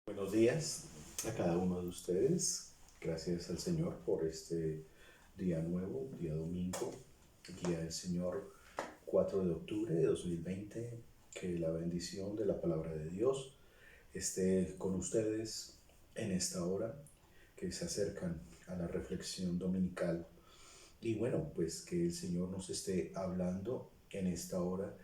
Buenos días a cada uno de ustedes. Gracias al Señor por este día nuevo, día domingo, día del Señor, 4 de octubre de 2020. Que la bendición de la palabra de Dios esté con ustedes en esta hora, que se acercan a la reflexión dominical. Y bueno, pues que el Señor nos esté hablando en esta hora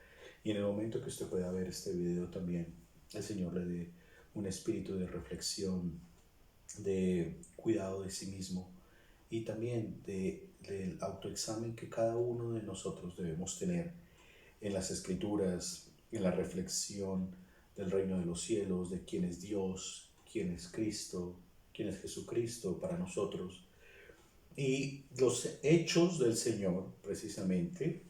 y en el momento que usted pueda ver este video también, el Señor le dé un espíritu de reflexión, de cuidado de sí mismo y también del autoexamen que cada uno de nosotros debemos tener en las escrituras, en la reflexión del reino de los cielos, de quién es Dios, quién es Cristo, quién es Jesucristo para nosotros. Y los hechos del Señor, precisamente,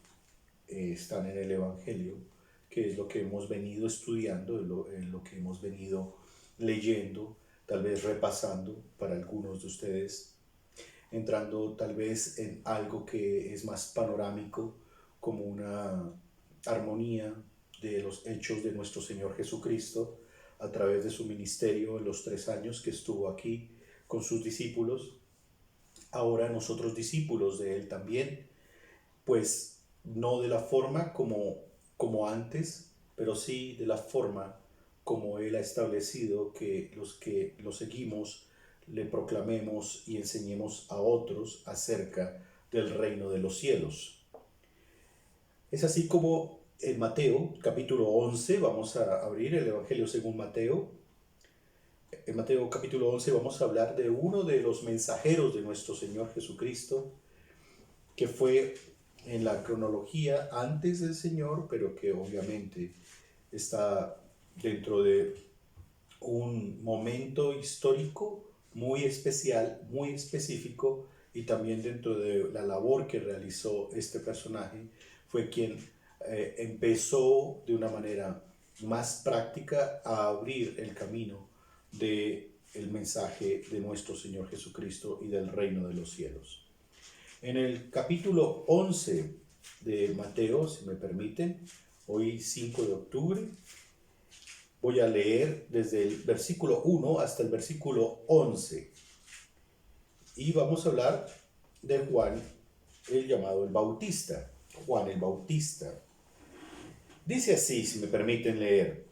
están en el Evangelio, que es lo que hemos venido estudiando, en lo que hemos venido leyendo, tal vez repasando para algunos de ustedes, entrando tal vez en algo que es más panorámico, como una armonía de los hechos de nuestro Señor Jesucristo a través de su ministerio en los 3 años que estuvo aquí con sus discípulos. Ahora nosotros discípulos de Él también, pues no de la forma como antes, pero sí de la forma como Él ha establecido que lo seguimos le proclamemos y enseñemos a otros acerca del reino de los cielos. Es así como en Mateo capítulo 11, vamos a abrir el Evangelio según Mateo. En Mateo capítulo 11 vamos a hablar de uno de los mensajeros de nuestro Señor Jesucristo, que fue en la cronología antes del Señor, pero que obviamente está dentro de un momento histórico muy especial, muy específico, y también dentro de la labor que realizó este personaje, fue quien empezó de una manera más práctica a abrir el camino del mensaje de nuestro Señor Jesucristo y del reino de los cielos. En el capítulo 11 de Mateo, si me permiten, hoy 5 de octubre, voy a leer desde el versículo 1 hasta el versículo 11. Y vamos a hablar de Juan, el llamado el Bautista. Juan el Bautista. Dice así, si me permiten leer: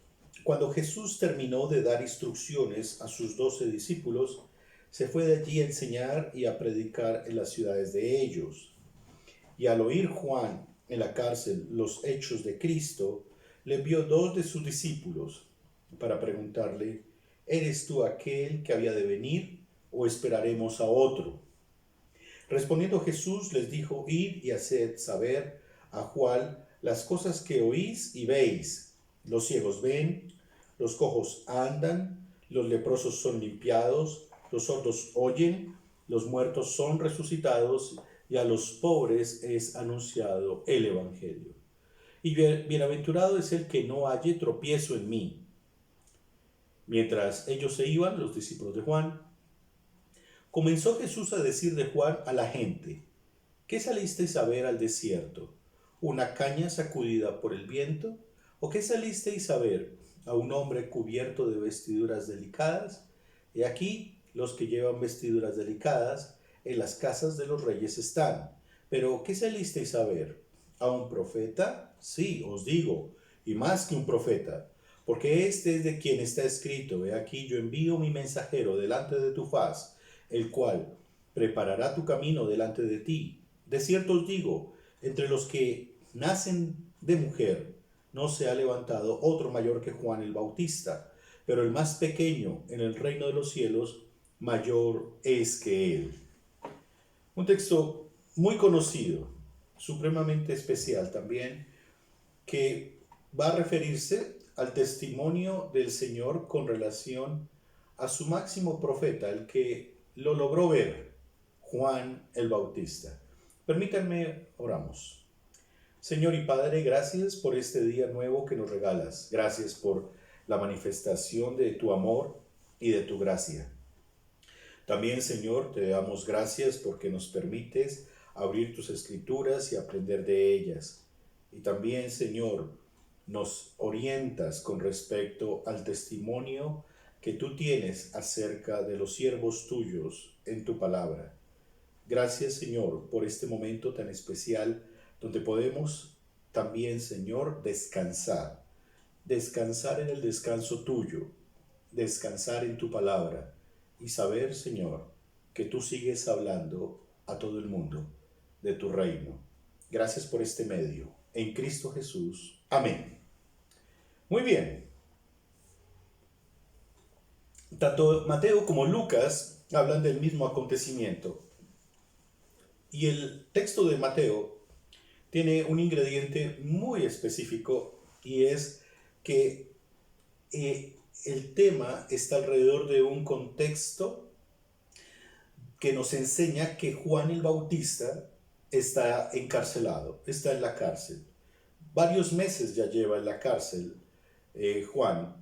Cuando Jesús terminó de dar instrucciones a sus 12 discípulos, se fue de allí a enseñar y a predicar en las ciudades de ellos. Y al oír Juan en la cárcel los hechos de Cristo, le envió 2 de sus discípulos para preguntarle: ¿eres tú aquel que había de venir o esperaremos a otro? Respondiendo Jesús les dijo: id y haced saber a Juan las cosas que oís y veis. Los ciegos ven, los cojos andan, los leprosos son limpiados, los sordos oyen, los muertos son resucitados, y a los pobres es anunciado el Evangelio. Y bienaventurado es el que no halle tropiezo en mí. Mientras ellos se iban, los discípulos de Juan, comenzó Jesús a decir de Juan a la gente: ¿qué salisteis a ver al desierto? ¿Una caña sacudida por el viento? ¿O qué salisteis a ver? ¿A un hombre cubierto de vestiduras delicadas? He aquí, los que llevan vestiduras delicadas en las casas de los reyes están. Pero ¿qué salisteis a ver? ¿A un profeta? Sí, os digo, y más que un profeta, porque este es de quien está escrito: he aquí yo envío mi mensajero delante de tu faz, el cual preparará tu camino delante de ti. De cierto os digo, entre los que nacen de mujer no se ha levantado otro mayor que Juan el Bautista, pero el más pequeño en el reino de los cielos mayor es que él. Un texto muy conocido, supremamente especial también, que va a referirse al testimonio del Señor con relación a su máximo profeta, el que lo logró ver, Juan el Bautista. Permítanme, oramos. Señor y Padre, gracias por este día nuevo que nos regalas. Gracias por la manifestación de tu amor y de tu gracia. También, Señor, te damos gracias porque nos permites abrir tus escrituras y aprender de ellas. Y también, Señor, nos orientas con respecto al testimonio que tú tienes acerca de los siervos tuyos en tu palabra. Gracias, Señor, por este momento tan especial donde podemos también, Señor, descansar. Descansar en el descanso tuyo, descansar en tu palabra y saber, Señor, que tú sigues hablando a todo el mundo de tu reino. Gracias por este medio. En Cristo Jesús. Amén. Muy bien. Tanto Mateo como Lucas hablan del mismo acontecimiento. Y el texto de Mateo tiene un ingrediente muy específico y es que el tema está alrededor de un contexto que nos enseña que Juan el Bautista está encarcelado, está en la cárcel. Varios meses ya lleva en la cárcel Juan,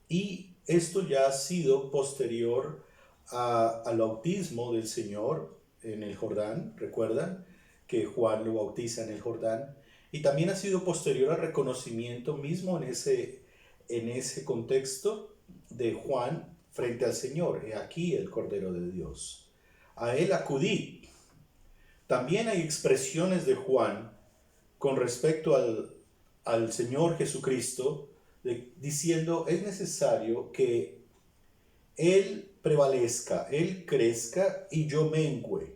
y esto ya ha sido posterior al bautismo del Señor en el Jordán. ¿Recuerdan que Juan lo bautiza en el Jordán? Y también ha sido posterior al reconocimiento mismo en ese contexto de Juan frente al Señor. He aquí el Cordero de Dios. A él acudí. También hay expresiones de Juan con respecto al Señor Jesucristo, diciendo es necesario que Él prevalezca, Él crezca y yo mengüe.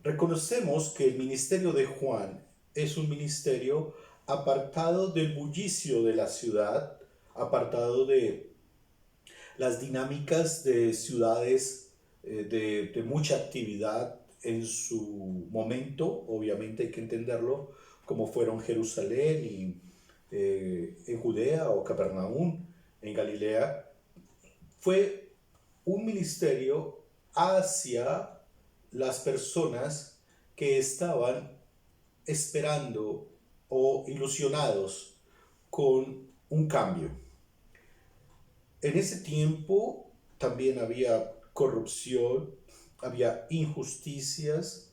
Reconocemos que el ministerio de Juan es un ministerio apartado del bullicio de la ciudad, apartado de las dinámicas de ciudades de mucha actividad en su momento. Obviamente hay que entenderlo como fueron Jerusalén y en Judea o Capernaum en Galilea. Fue un ministerio hacia las personas que estaban esperando o ilusionados con un cambio. En ese tiempo también había corrupción, había injusticias,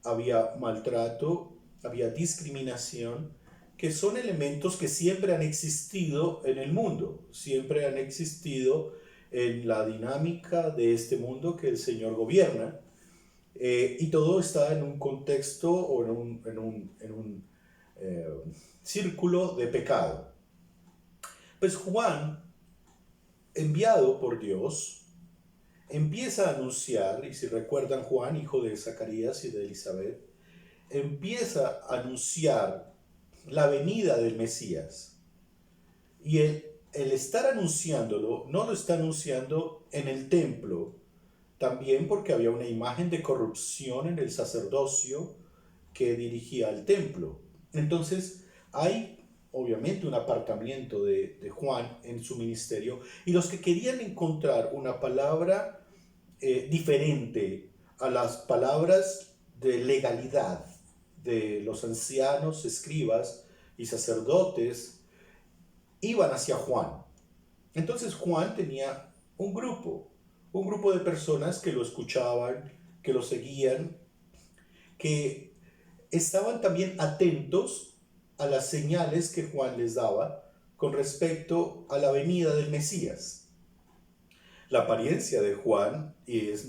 había maltrato, había discriminación, que son elementos que siempre han existido en el mundo, siempre han existido en la dinámica de este mundo que el Señor gobierna, y todo está en un contexto o en un círculo de pecado. Pues Juan, enviado por Dios, empieza a anunciar, y si recuerdan, Juan, hijo de Zacarías y de Elizabeth, empieza a anunciar la venida del Mesías. Y el estar anunciándolo, no lo está anunciando en el templo, también porque había una imagen de corrupción en el sacerdocio que dirigía al templo. Entonces hay obviamente un apartamiento de Juan en su ministerio, y los que querían encontrar una palabra diferente a las palabras de legalidad de los ancianos, escribas y sacerdotes, iban hacia Juan. Entonces Juan tenía un grupo de personas que lo escuchaban, que lo seguían, que estaban también atentos a las señales que Juan les daba con respecto a la venida del Mesías. La apariencia de Juan, y es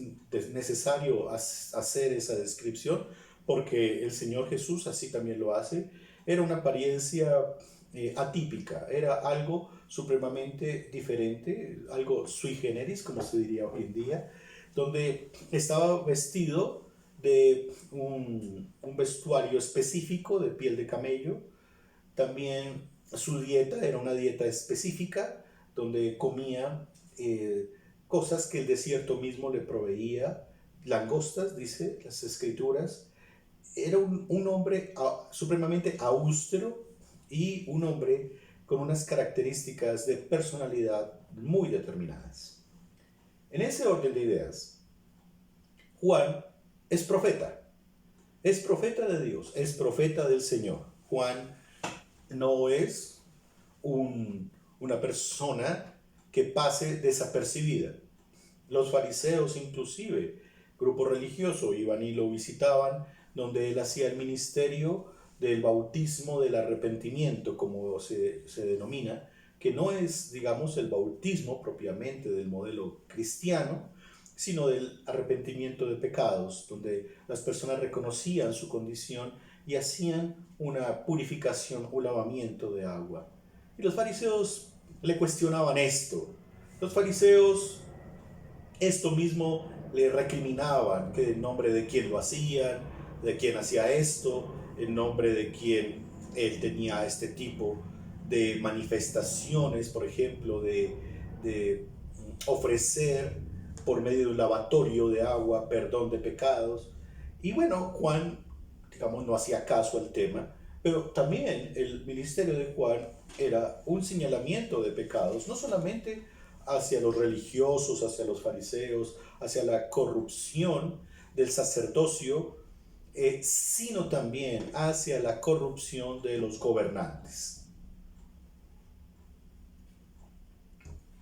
necesario hacer esa descripción porque el Señor Jesús así también lo hace, era una apariencia atípica, era algo supremamente diferente, algo sui generis, como se diría hoy en día, donde estaba vestido de un vestuario específico de piel de camello. También su dieta era una dieta específica, donde comía cosas que el desierto mismo le proveía, langostas, dice las escrituras. Era un hombre supremamente austero y un hombre con unas características de personalidad muy determinadas. En ese orden de ideas, Juan es profeta de Dios, es profeta del Señor. Juan no es una persona que pase desapercibida. Los fariseos, inclusive, grupo religioso, iban y lo visitaban, donde él hacía el ministerio del bautismo del arrepentimiento, como se denomina, que no es, digamos, el bautismo propiamente del modelo cristiano, sino del arrepentimiento de pecados, donde las personas reconocían su condición y hacían una purificación o lavamiento de agua. Y los fariseos le cuestionaban esto. Los fariseos esto mismo le recriminaban, que en nombre de quién lo hacían, de quién hacía esto, en nombre de quién él tenía este tipo de manifestaciones, por ejemplo, de ofrecer por medio de un lavatorio de agua perdón de pecados. Y bueno, Juan, digamos, no hacía caso al tema, pero también el ministerio de Juan era un señalamiento de pecados, no solamente hacia los religiosos, hacia los fariseos, hacia la corrupción del sacerdocio, sino también hacia la corrupción de los gobernantes.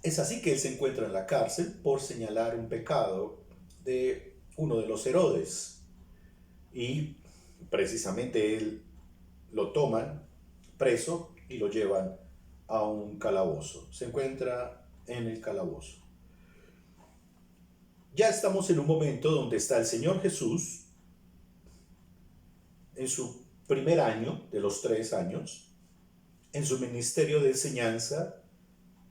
Es así que él se encuentra en la cárcel por señalar un pecado de uno de los Herodes. Y precisamente él lo toman preso y lo llevan a un calabozo. Se encuentra en el calabozo. Ya estamos en un momento donde está el Señor Jesús en su primer año de los 3 años, en su ministerio de enseñanza,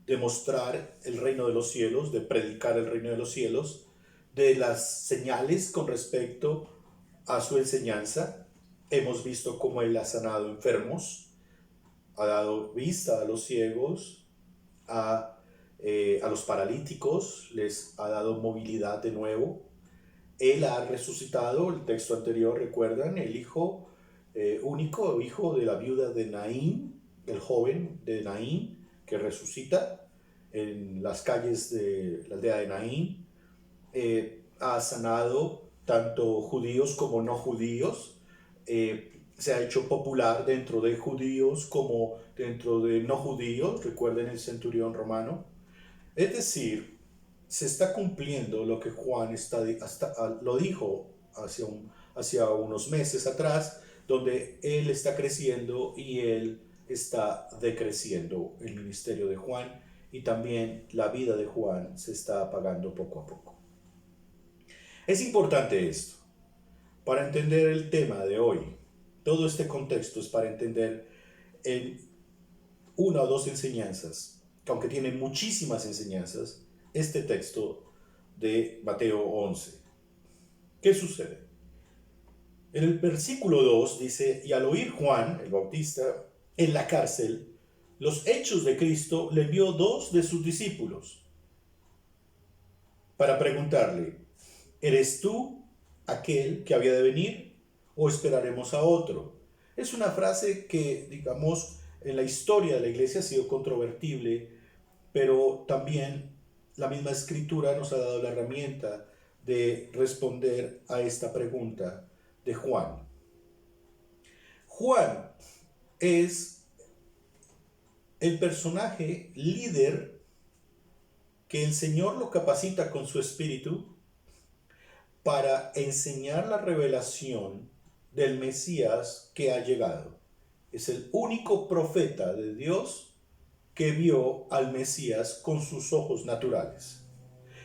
de mostrar el reino de los cielos, de predicar el reino de los cielos, de las señales con respecto a su enseñanza. Hemos visto cómo él ha sanado enfermos, ha dado vista a los ciegos, a los paralíticos, les ha dado movilidad de nuevo. Él ha resucitado, el texto anterior, recuerdan, el hijo único, hijo de la viuda de Naín, el joven de Naín, que resucita en las calles de la aldea de Naín. Ha sanado tanto judíos como no judíos. Se ha hecho popular dentro de judíos como dentro de no judíos. Recuerden el centurión romano. Es decir, se está cumpliendo lo que Juan lo dijo hacia unos meses atrás, donde él está creciendo y él está decreciendo. El ministerio de Juan y también la vida de Juan se está apagando poco a poco. Es importante esto para entender el tema de hoy. Todo este contexto es para entender en una o dos enseñanzas, que aunque tiene muchísimas enseñanzas, este texto de Mateo 11. ¿Qué sucede? En el versículo 2 dice, y al oír Juan, el Bautista, en la cárcel, los hechos de Cristo, le envió 2 de sus discípulos para preguntarle, ¿eres tú aquel que había de venir o esperaremos a otro? Es una frase que, digamos, en la historia de la iglesia ha sido controvertible, pero también la misma escritura nos ha dado la herramienta de responder a esta pregunta de Juan. Juan es el personaje líder que el Señor lo capacita con su espíritu para enseñar la revelación del Mesías que ha llegado. Es el único profeta de Dios que vio al Mesías con sus ojos naturales.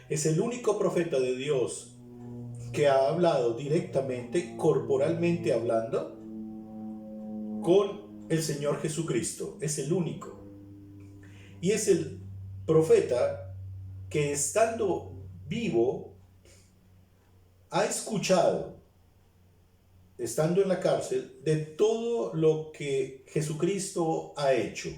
Es el único profeta de Dios que ha hablado directamente, corporalmente hablando, con el Señor Jesucristo. Es el único. Y es el profeta que estando vivo ha escuchado, estando en la cárcel, de todo lo que Jesucristo ha hecho.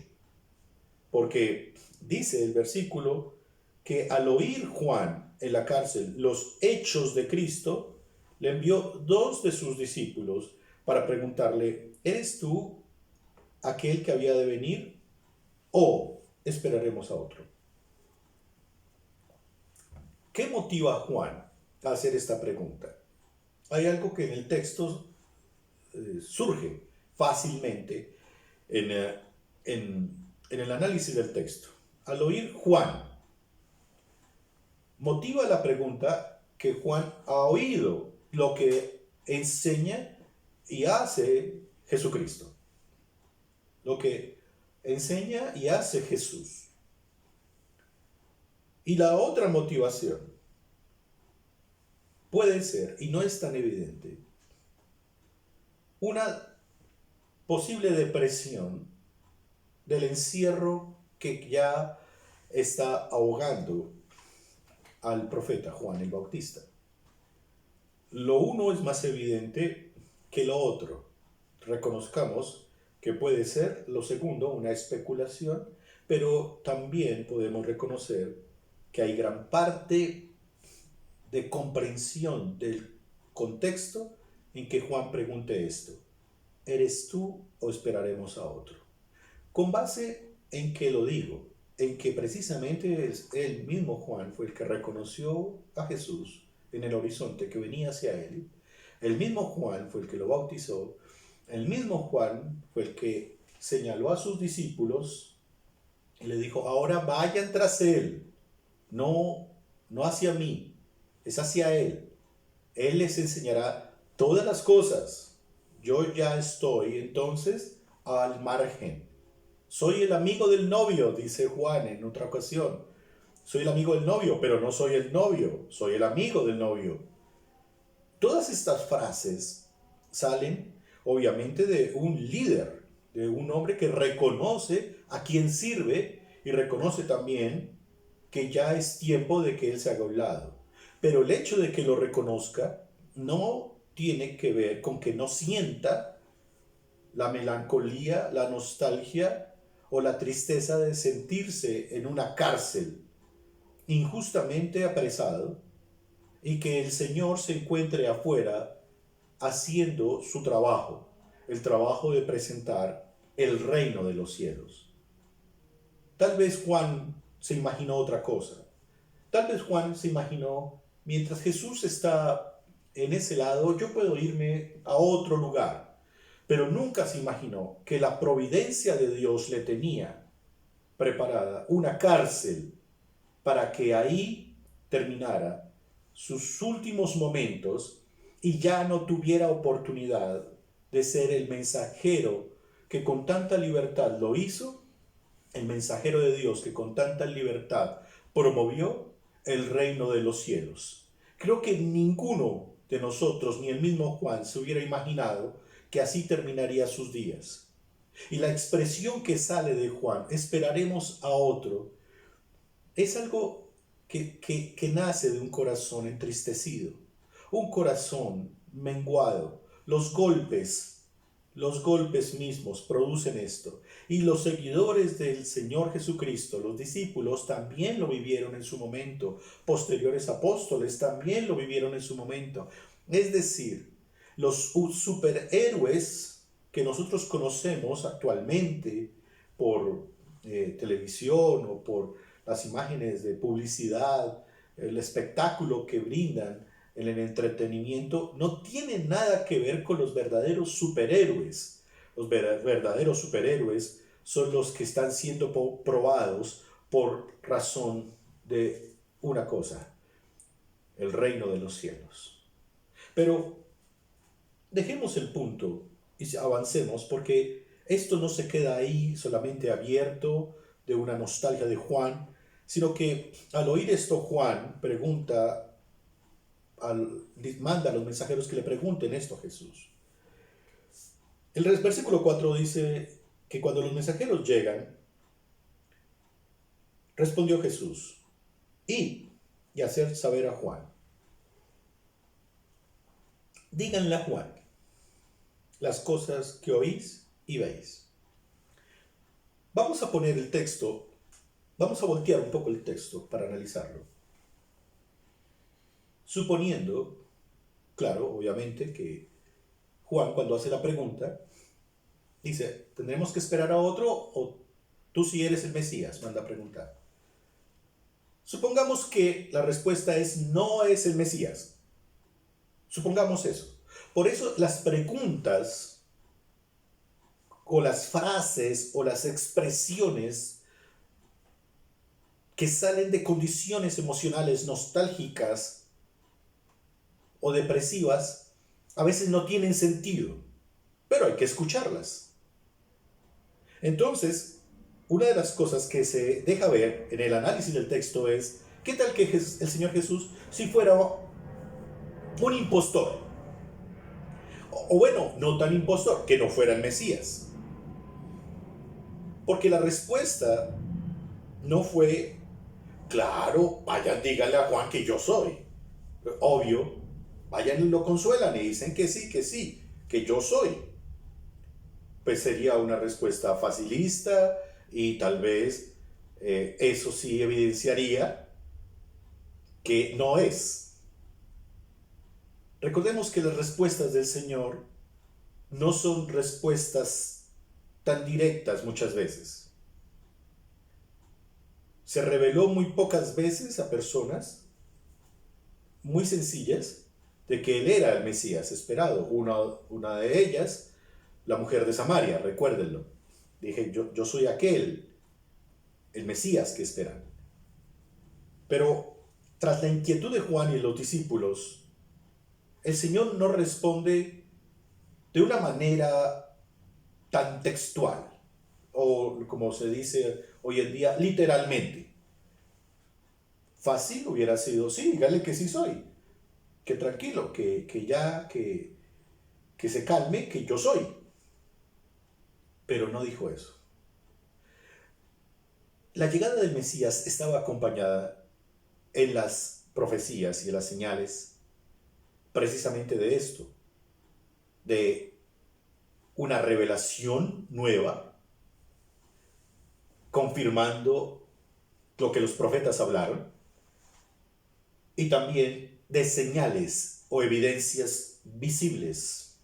Porque dice el versículo que al oír Juan en la cárcel los hechos de Cristo, le envió 2 de sus discípulos para preguntarle, ¿eres tú aquel que había de venir o esperaremos a otro? ¿Qué motiva a Juan a hacer esta pregunta? Hay algo que en el texto surge fácilmente en el análisis del texto. Al oír Juan, motiva la pregunta que Juan ha oído lo que enseña y hace Jesucristo. Lo que enseña y hace Jesús. Y la otra motivación puede ser, y no es tan evidente, una posible depresión del encierro que ya está ahogando al profeta Juan el Bautista. Lo uno es más evidente que lo otro. Reconozcamos que puede ser lo segundo una especulación, pero también podemos reconocer que hay gran parte de comprensión del contexto en que Juan pregunte esto. ¿Eres tú o esperaremos a otro? ¿Con base en qué lo digo? En que precisamente el mismo Juan fue el que reconoció a Jesús en el horizonte que venía hacia él. El mismo Juan fue el que lo bautizó. El mismo Juan fue el que señaló a sus discípulos y le dijo, ahora vayan tras él, no hacia mí, es hacia él. Él les enseñará todas las cosas. Yo ya estoy entonces al margen. Soy el amigo del novio, dice Juan en otra ocasión. Soy el amigo del novio, pero no soy el novio, soy el amigo del novio. Todas estas frases salen obviamente de un líder, de un hombre que reconoce a quien sirve y reconoce también que ya es tiempo de que él se haga a un lado. Pero el hecho de que lo reconozca no tiene que ver con que no sienta la melancolía, la nostalgia o la tristeza de sentirse en una cárcel injustamente apresado y que el Señor se encuentre afuera haciendo su trabajo, el trabajo de presentar el reino de los cielos. Tal vez Juan se imaginó otra cosa. Tal vez Juan se imaginó, mientras Jesús está en ese lado, yo puedo irme a otro lugar. Pero nunca se imaginó que la providencia de Dios le tenía preparada una cárcel para que ahí terminara sus últimos momentos y ya no tuviera oportunidad de ser el mensajero que con tanta libertad lo hizo, el mensajero de Dios que con tanta libertad promovió el reino de los cielos. Creo que ninguno de nosotros, ni el mismo Juan, se hubiera imaginado que así terminaría sus días. Y la expresión que sale de Juan, esperaremos a otro, es algo que nace de un corazón entristecido, un corazón menguado. Los golpes mismos producen esto. Y los seguidores del Señor Jesucristo, los discípulos, también lo vivieron en su momento. Posteriores apóstoles también lo vivieron en su momento. Es decir, los superhéroes que nosotros conocemos actualmente por televisión o por las imágenes de publicidad, el espectáculo que brindan en el entretenimiento, no tiene nada que ver con los verdaderos superhéroes. Los verdaderos superhéroes son los que están siendo probados por razón de una cosa, el reino de los cielos. Pero dejemos el punto y avancemos, porque esto no se queda ahí solamente abierto de una nostalgia de Juan, sino que al oír esto Juan manda a los mensajeros que le pregunten esto a Jesús. El versículo 4 dice que cuando los mensajeros llegan, respondió Jesús, id y hacer saber a Juan. Díganle a Juan las cosas que oís y veis. Vamos a poner el texto, vamos a voltear un poco el texto para analizarlo. Suponiendo, claro, obviamente, que Juan, cuando hace la pregunta, dice, ¿tendremos que esperar a otro o tú si eres el Mesías? Manda a preguntar. Supongamos que la respuesta es no es el Mesías. Supongamos eso. Por eso las preguntas o las frases o las expresiones que salen de condiciones emocionales nostálgicas o depresivas a veces no tienen sentido, pero hay que escucharlas. Entonces, una de las cosas que se deja ver en el análisis del texto es, ¿qué tal que el Señor Jesús si fuera un impostor? O bueno, no tan impostor, que no fuera el Mesías. Porque la respuesta no fue, claro, vayan, díganle a Juan que yo soy. Obvio, vayan y lo consuelan y dicen que sí, que yo soy. Pues sería una respuesta facilista y tal vez eso sí evidenciaría que no es. Recordemos que las respuestas del Señor no son respuestas tan directas muchas veces. Se reveló muy pocas veces a personas muy sencillas de que Él era el Mesías esperado. Una de ellas, la mujer de Samaria, recuérdenlo. Dije, yo soy aquel, el Mesías que esperan. Pero tras la inquietud de Juan y los discípulos, el Señor no responde de una manera tan textual, o como se dice hoy en día, literalmente. Fácil hubiera sido, sí, dígale que sí soy, que tranquilo, que se calme, que yo soy. Pero no dijo eso. La llegada del Mesías estaba acompañada en las profecías y en las señales precisamente de esto, de una revelación nueva, confirmando lo que los profetas hablaron, y también de señales o evidencias visibles.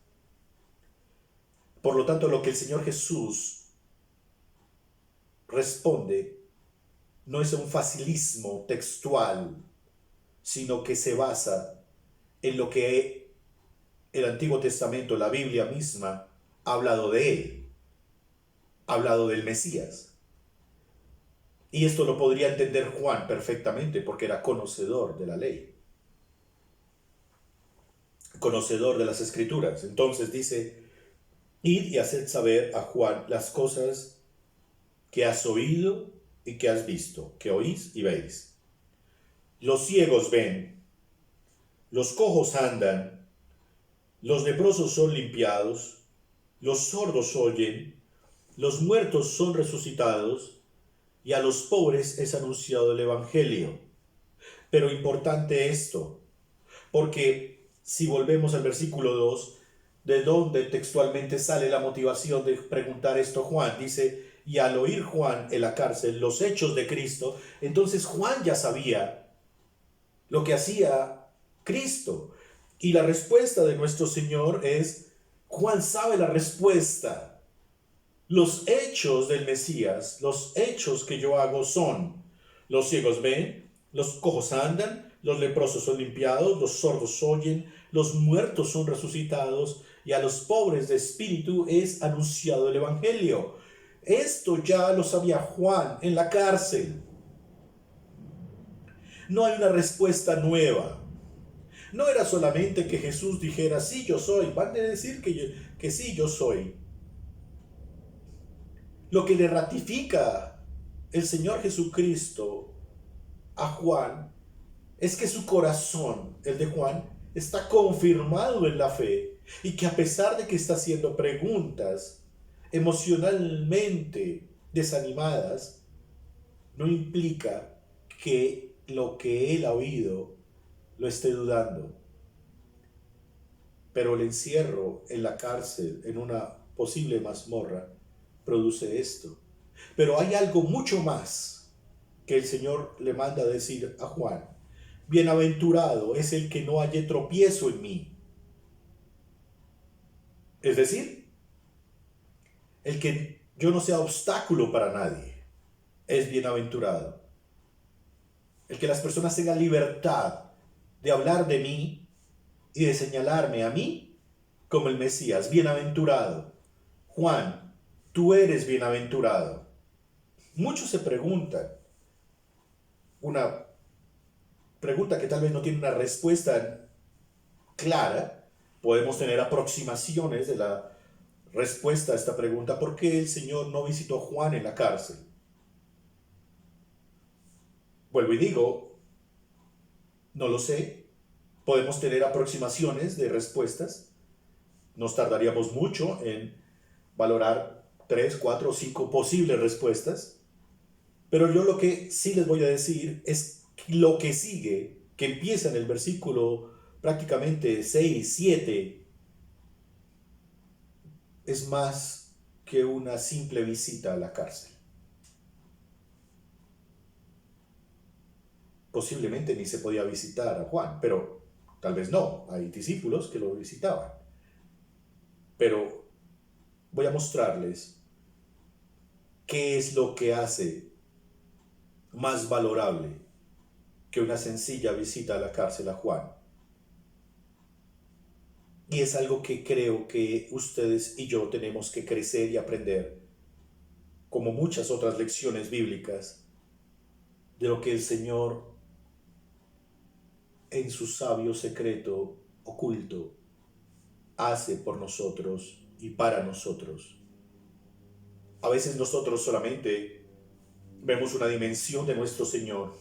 Por lo tanto, lo que el Señor Jesús responde no es un facilismo textual, sino que se basa en lo que el Antiguo Testamento, la Biblia misma, ha hablado de él, ha hablado del Mesías. Y esto lo podría entender Juan perfectamente porque era conocedor de la ley, conocedor de las Escrituras. Entonces dice, id y haced saber a Juan las cosas que has oído y que has visto, que oís y veis. Los ciegos ven, los cojos andan, los leprosos son limpiados, los sordos oyen, los muertos son resucitados, y a los pobres es anunciado el Evangelio. Pero importante esto, porque si volvemos al versículo 2, de donde textualmente sale la motivación de preguntar esto Juan, dice, y al oír Juan en la cárcel los hechos de Cristo, entonces Juan ya sabía lo que hacía Cristo. Y la respuesta de nuestro Señor es, Juan sabe la respuesta. Los hechos del Mesías, los hechos que yo hago son, los ciegos ven, los cojos andan, los leprosos son limpiados, los sordos oyen, los muertos son resucitados, y a los pobres de espíritu es anunciado el Evangelio. Esto ya lo sabía Juan en la cárcel. No hay una respuesta nueva. No era solamente que Jesús dijera, sí, yo soy, van a decir que sí, yo soy. Lo que le ratifica el Señor Jesucristo a Juan es que su corazón, el de Juan, está confirmado en la fe y que a pesar de que está haciendo preguntas emocionalmente desanimadas, no implica que lo que él ha oído lo esté dudando. Pero el encierro en la cárcel, en una posible mazmorra, produce esto. Pero hay algo mucho más que el Señor le manda decir a Juan. Bienaventurado es el que no halle tropiezo en mí. Es decir, el que yo no sea obstáculo para nadie es bienaventurado. El que las personas tengan libertad de hablar de mí y de señalarme a mí como el Mesías. Bienaventurado. Juan, tú eres bienaventurado. Muchos se preguntan, una pregunta que tal vez no tiene una respuesta clara, podemos tener aproximaciones de la respuesta a esta pregunta. ¿Por qué el Señor no visitó a Juan en la cárcel? Vuelvo y digo, no lo sé. Podemos tener aproximaciones de respuestas. Nos tardaríamos mucho en valorar 3, 4 o 5 posibles respuestas. Pero yo lo que sí les voy a decir es lo que sigue, que empieza en el versículo prácticamente 6, 7, es más que una simple visita a la cárcel. Posiblemente ni se podía visitar a Juan, pero tal vez no, hay discípulos que lo visitaban. Pero voy a mostrarles qué es lo que hace más valorable que una sencilla visita a la cárcel a Juan. Y es algo que creo que ustedes y yo tenemos que crecer y aprender, como muchas otras lecciones bíblicas, de lo que el Señor en su sabio secreto oculto hace por nosotros y para nosotros. A veces nosotros solamente vemos una dimensión de nuestro Señor.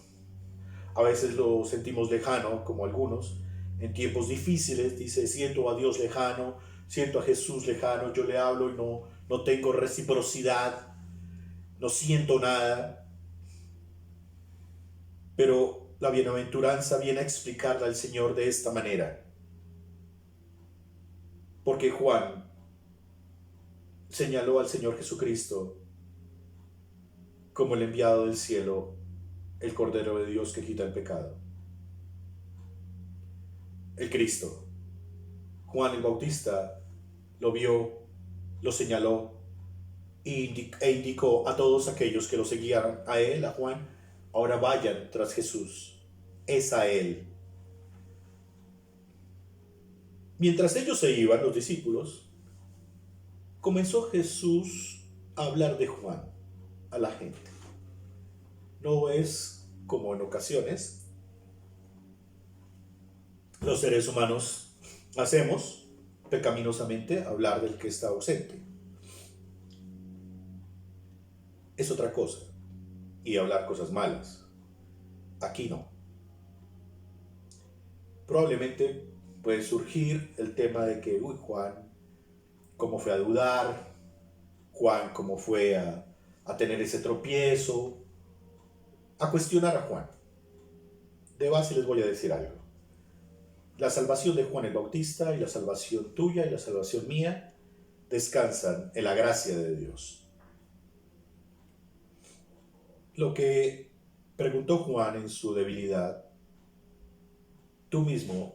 A veces lo sentimos lejano, como algunos. En tiempos difíciles dice, siento a Dios lejano, siento a Jesús lejano, yo le hablo y no tengo reciprocidad, no siento nada. Pero la bienaventuranza viene a explicarla al Señor de esta manera. Porque Juan señaló al Señor Jesucristo como el enviado del cielo, el Cordero de Dios que quita el pecado. El Cristo. Juan el Bautista lo vio, lo señaló e indicó a todos aquellos que lo seguían a él, a Juan, ahora vayan tras Jesús. Es a él. Mientras ellos se iban, los discípulos, comenzó Jesús a hablar de Juan a la gente. No es como en ocasiones los seres humanos hacemos pecaminosamente, hablar del que está ausente. Es otra cosa. Y hablar cosas malas. Aquí no. Probablemente puede surgir el tema de que, Juan, ¿cómo fue a dudar? Juan, ¿cómo fue a tener ese tropiezo? A cuestionar a Juan. De base les voy a decir algo. La salvación de Juan el Bautista y la salvación tuya y la salvación mía descansan en la gracia de Dios. Lo que preguntó Juan en su debilidad, tú mismo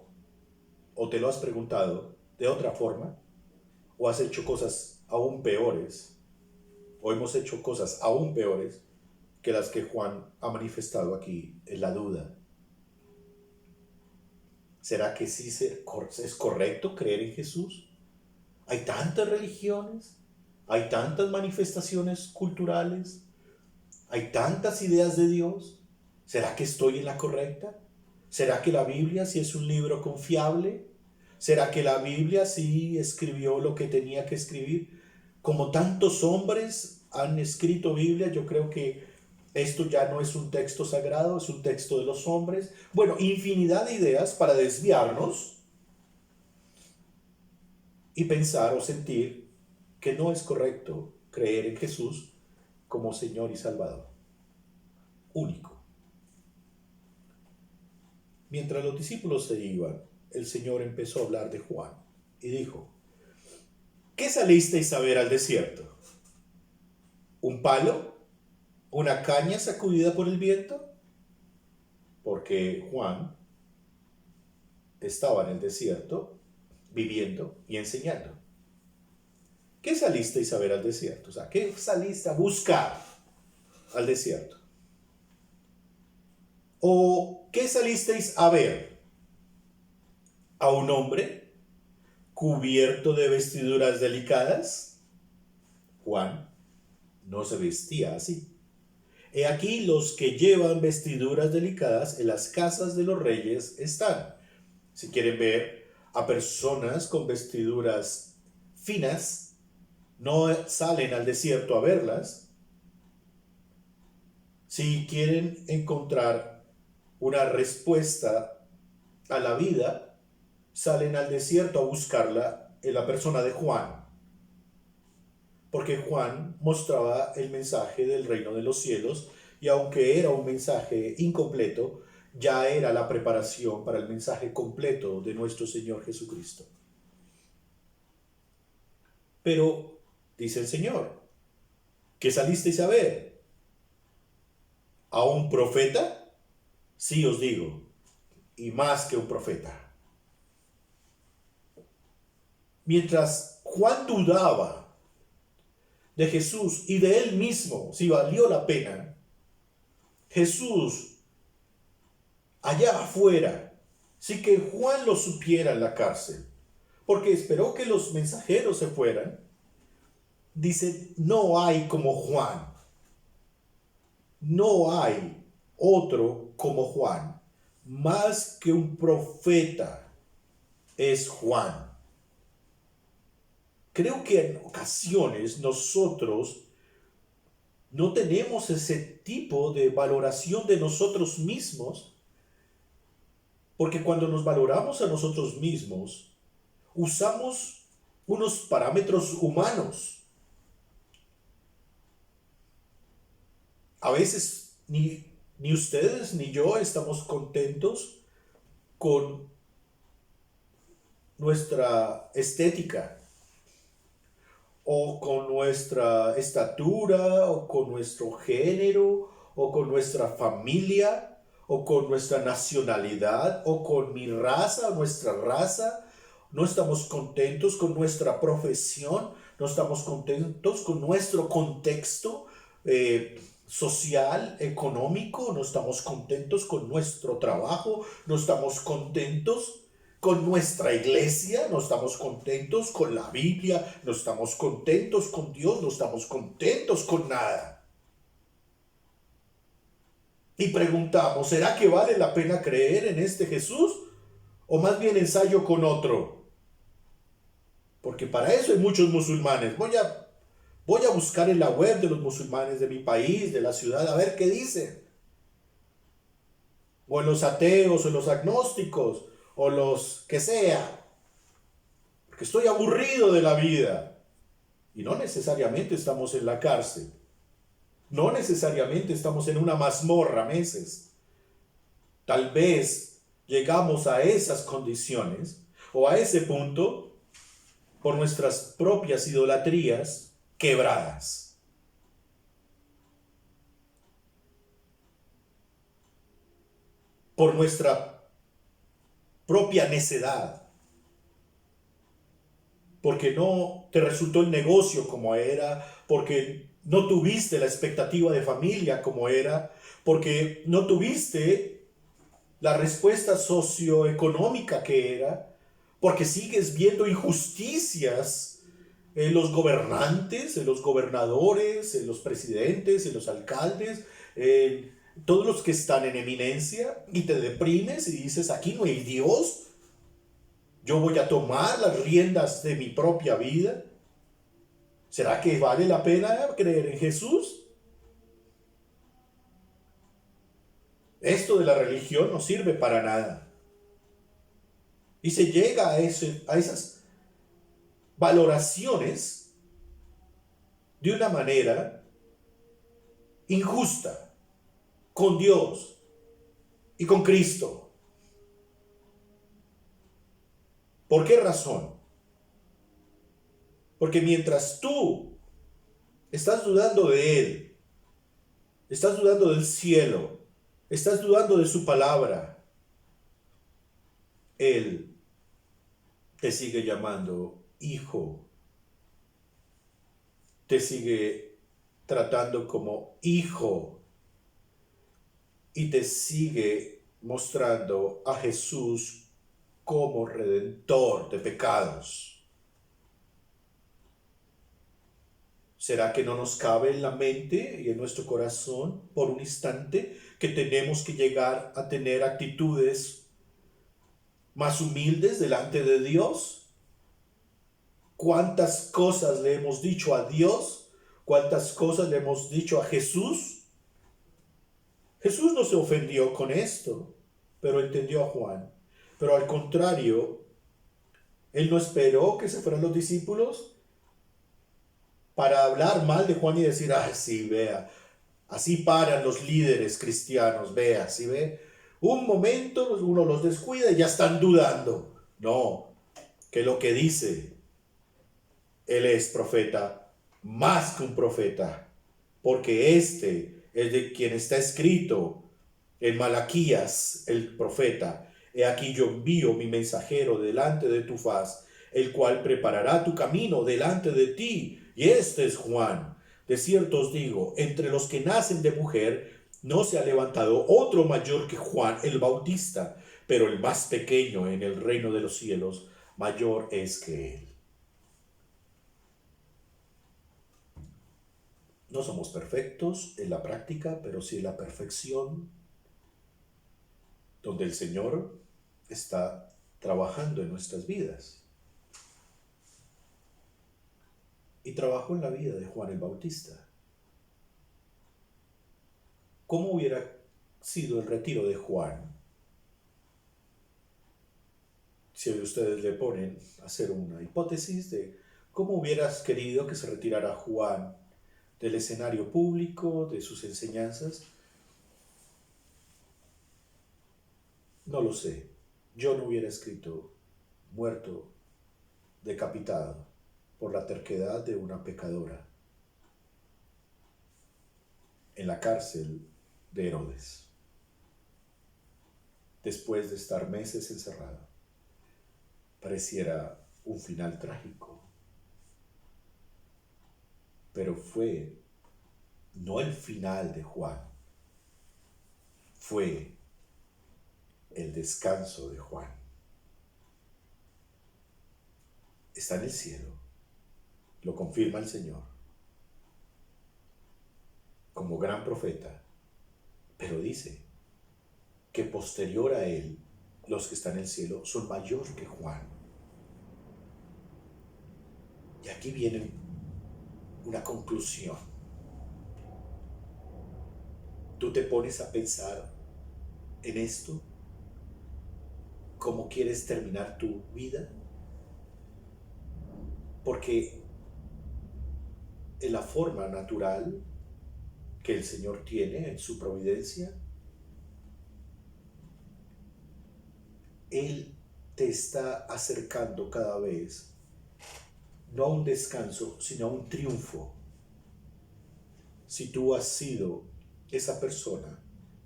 o te lo has preguntado de otra forma, o has hecho cosas aún peores, o hemos hecho cosas aún peores que las que Juan ha manifestado aquí en la duda. ¿Será que sí es correcto creer en Jesús? Hay tantas religiones, hay tantas manifestaciones culturales, hay tantas ideas de Dios. ¿Será que estoy en la correcta? ¿Será que la Biblia sí es un libro confiable? ¿Será que la Biblia sí escribió lo que tenía que escribir? Como tantos hombres han escrito Biblia, yo creo que esto ya no es un texto sagrado, es un texto de los hombres. Bueno, infinidad de ideas para desviarnos y pensar o sentir que no es correcto creer en Jesús como Señor y Salvador. Único. Mientras los discípulos se iban, el Señor empezó a hablar de Juan y dijo, ¿qué salisteis a ver al desierto? ¿Un palo? ¿Una caña sacudida por el viento? Porque Juan estaba en el desierto viviendo y enseñando. ¿Qué salisteis a ver al desierto? O sea, ¿qué saliste a buscar al desierto? ¿O qué salisteis a ver? ¿A un hombre cubierto de vestiduras delicadas? Juan no se vestía así. He aquí los que llevan vestiduras delicadas en las casas de los reyes están. Si quieren ver a personas con vestiduras finas, no salen al desierto a verlas, Si quieren encontrar una respuesta a la vida, salen al desierto a buscarla en la persona de Juan. Porque Juan mostraba el mensaje del reino de los cielos y aunque era un mensaje incompleto, ya era la preparación para el mensaje completo de nuestro Señor Jesucristo. Pero, dice el Señor, ¿qué salisteis a ver? ¿A un profeta? Sí os digo, y más que un profeta. Mientras Juan dudaba de Jesús y de él mismo, si valió la pena, Jesús allá afuera, sí que Juan lo supiera en la cárcel, porque esperó que los mensajeros se fueran, dice, no hay como Juan, no hay otro como Juan, más que un profeta es Juan. Creo que en ocasiones nosotros no tenemos ese tipo de valoración de nosotros mismos, porque cuando nos valoramos a nosotros mismos, usamos unos parámetros humanos. A veces ni ustedes ni yo estamos contentos con nuestra estética, o con nuestra estatura, o con nuestro género, o con nuestra familia, o con nuestra nacionalidad, o con mi raza, nuestra raza. No estamos contentos con nuestra profesión, no estamos contentos con nuestro contexto social, económico, no estamos contentos con nuestro trabajo, no estamos contentos con nuestra iglesia, no estamos contentos con la Biblia, no estamos contentos con Dios, no estamos contentos con nada. Y preguntamos, ¿será que vale la pena creer en este Jesús? ¿O más bien ensayo con otro? Porque para eso hay muchos musulmanes. Voy a buscar en la web de los musulmanes de mi país, de la ciudad, a ver qué dicen. O en los ateos, o en los agnósticos, o los que sea. Porque estoy aburrido de la vida. Y no necesariamente estamos en la cárcel. No necesariamente estamos en una mazmorra meses. Tal vez llegamos a esas condiciones o a ese punto por nuestras propias idolatrías quebradas. Por nuestra propia necedad. Porque no te resultó el negocio como era, porque no tuviste la expectativa de familia como era, porque no tuviste la respuesta socioeconómica que era, porque sigues viendo injusticias en los gobernantes, en los gobernadores, en los presidentes, en los alcaldes, en todos los que están en eminencia, y te deprimes y dices, aquí no hay Dios, yo voy a tomar las riendas de mi propia vida. ¿Será que vale la pena creer en Jesús? Esto de la religión no sirve para nada. Y se llega a esas valoraciones de una manera injusta con Dios y con Cristo. ¿Por qué razón? Porque mientras tú estás dudando de Él, estás dudando del cielo, estás dudando de su palabra, Él te sigue llamando hijo, te sigue tratando como hijo y te sigue mostrando a Jesús como redentor de pecados. ¿Será que no nos cabe en la mente y en nuestro corazón por un instante que tenemos que llegar a tener actitudes más humildes delante de Dios? ¿Cuántas cosas le hemos dicho a Dios? ¿Cuántas cosas le hemos dicho a Jesús? Jesús no se ofendió con esto, pero entendió a Juan. Pero al contrario, él no esperó que se fueran los discípulos para hablar mal de Juan y decir, ah, sí, vea, así paran los líderes cristianos, vea, ¿sí ve? Un momento uno los descuida y ya están dudando. No, que lo que dice, él es profeta, más que un profeta, porque este es de quien está escrito en Malaquías, el profeta. He aquí yo envío mi mensajero delante de tu faz, el cual preparará tu camino delante de ti. Y este es Juan. De cierto os digo, entre los que nacen de mujer, no se ha levantado otro mayor que Juan el Bautista, pero el más pequeño en el reino de los cielos, mayor es que él. No somos perfectos en la práctica, pero sí en la perfección, donde el Señor está trabajando en nuestras vidas. Y trabajó en la vida de Juan el Bautista. ¿Cómo hubiera sido el retiro de Juan si hoy ustedes le ponen a hacer una hipótesis de cómo hubieras querido que se retirara Juan del escenario público, de sus enseñanzas? No lo sé. Yo no hubiera escrito muerto, decapitado por la terquedad de una pecadora en la cárcel de Herodes, después de estar meses encerrado. Pareciera un final trágico, pero fue no el final de Juan, fue el descanso de Juan. Está en el cielo, lo confirma el Señor, como gran profeta, pero dice que posterior a él, los que están en el cielo son mayor que Juan. Y aquí viene una conclusión. Tú te pones a pensar en esto, cómo quieres terminar tu vida, porque en la forma natural que el Señor tiene en su providencia, Él te está acercando cada vez, no a un descanso, sino a un triunfo. Si tú has sido esa persona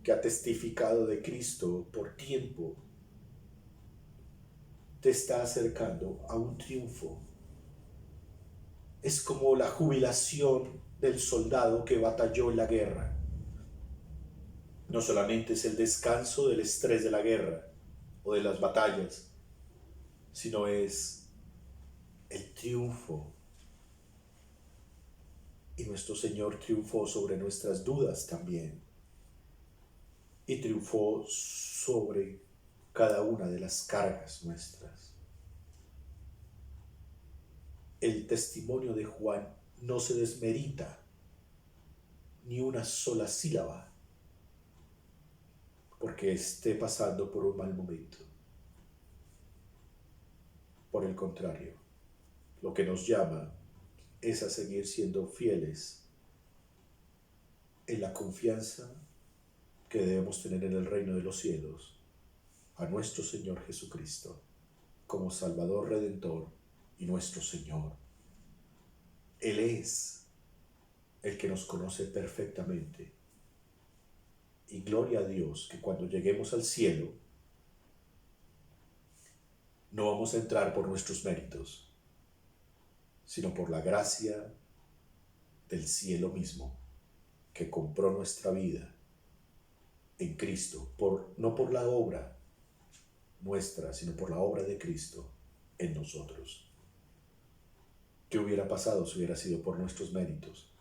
que ha testificado de Cristo por tiempo, te está acercando a un triunfo. Es como la jubilación del soldado que batalló en la guerra. No solamente es el descanso del estrés de la guerra o de las batallas, sino es el triunfo. Y nuestro Señor triunfó sobre nuestras dudas también. Y triunfó sobre cada una de las cargas nuestras. El testimonio de Juan no se desmerita ni una sola sílaba porque esté pasando por un mal momento. Por el contrario, lo que nos llama es a seguir siendo fieles en la confianza que debemos tener en el reino de los cielos, a nuestro Señor Jesucristo, como Salvador Redentor y nuestro Señor. Él es el que nos conoce perfectamente. Y gloria a Dios que cuando lleguemos al cielo, no vamos a entrar por nuestros méritos, sino por la gracia del cielo mismo, que compró nuestra vida en Cristo, no por la obra nuestra, sino por la obra de Cristo en nosotros. ¿Qué hubiera pasado si hubiera sido por nuestros méritos?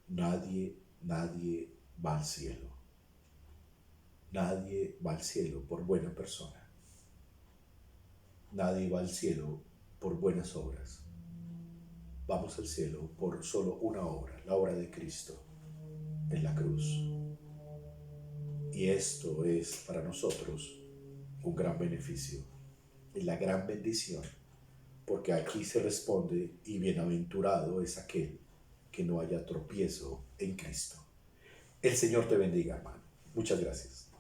Nadie va al cielo. Nadie va al cielo por buena persona. Nadie va al cielo por buenas obras. Vamos al cielo por solo una obra, la obra de Cristo en la cruz. Y esto es para nosotros un gran beneficio y la gran bendición, porque aquí se responde, y bienaventurado es aquel que no haya tropiezo en Cristo. El Señor te bendiga, hermano. Muchas gracias.